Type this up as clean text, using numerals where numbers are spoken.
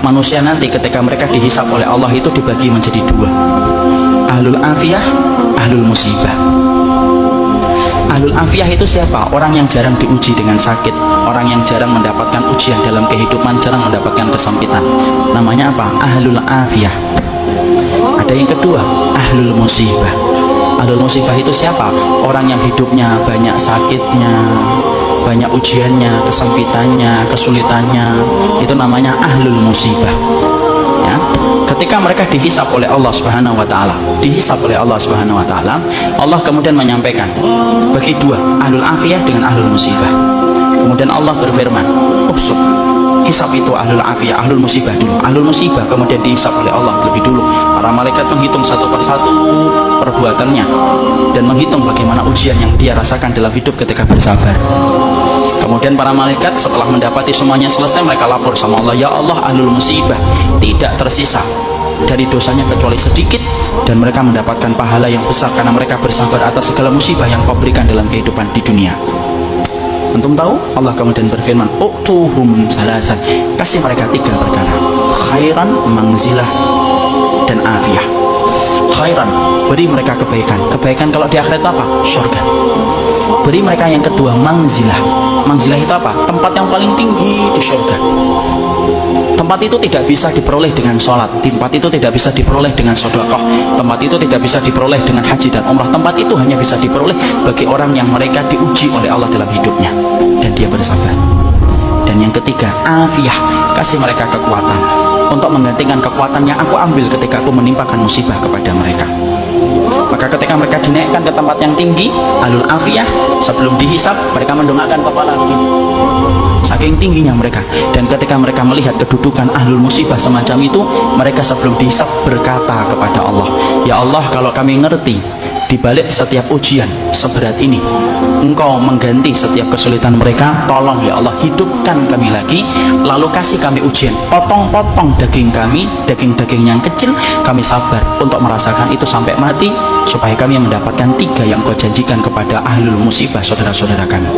manusia nanti ketika mereka dihisab oleh Allah itu dibagi menjadi dua, ahlul afiyah, ahlul musibah. Ahlul afiyah itu siapa? Orang yang jarang diuji dengan sakit, orang yang jarang mendapatkan ujian dalam kehidupan, jarang mendapatkan kesempitan. Namanya apa? Ahlul afiyah. Ada yang kedua, ahlul musibah. Ahlul musibah itu siapa? Orang yang hidupnya banyak sakitnya, banyak ujiannya, kesempitannya, kesulitannya. Itu namanya ahlul musibah. Ya, ketika mereka dihisab oleh Allah Subhanahu wa taala, Allah kemudian menyampaikan bagi dua, ahlul afiyah dengan ahlul musibah. Kemudian Allah berfirman, "Usub." Hisab itu ahlul afiyah, ahlul musibah dulu. Ahlul musibah kemudian dihisab oleh Allah lebih dulu. Para malaikat menghitung satu persatu perbuatannya dan menghitung bagaimana ujian yang dia rasakan dalam hidup ketika bersabar. Kemudian para malaikat setelah mendapati semuanya selesai, mereka lapor sama Allah, "Ya Allah, ahlul musibah tidak tersisa dari dosanya kecuali sedikit, dan mereka mendapatkan pahala yang besar karena mereka bersabar atas segala musibah yang kau berikan dalam kehidupan di dunia." Antum tahu? Allah kemudian berfirman, "Utuhum salasan." Kasih mereka tiga perkara: khairan, manzilah, dan afiyah. Khairan, beri mereka kebaikan. Kebaikan kalau di akhirat apa? Surga. Beri mereka yang kedua, manzilah. Manzilah itu apa? Tempat yang paling tinggi di surga. Tempat itu tidak bisa diperoleh dengan sholat, tempat itu tidak bisa diperoleh dengan sedekah, tempat itu tidak bisa diperoleh dengan haji dan umrah. Tempat itu hanya bisa diperoleh bagi orang yang mereka diuji oleh Allah dalam hidupnya dan dia bersabar. Dan yang ketiga, afiyah. Kasih mereka kekuatan untuk menggantikan kekuatan yang aku ambil ketika aku menimpakan musibah kepada mereka. Maka ketika mereka dinaikkan ke tempat yang tinggi, ahlul afiyah, sebelum dihisab mereka mendongakkan kepala begini, saking tingginya mereka. Dan ketika mereka melihat kedudukan ahlul musibah semacam itu, mereka sebelum dihisab berkata kepada Allah, "Ya Allah, kalau kami ngerti di balik setiap ujian seberat ini Engkau mengganti setiap kesulitan mereka, tolong ya Allah hidupkan kami lagi, lalu kasih kami ujian, potong-potong daging kami, daging-daging yang kecil, kami sabar untuk merasakan itu sampai mati, supaya kami mendapatkan tiga yang Kau janjikan kepada ahlul musibah saudara-saudara kami."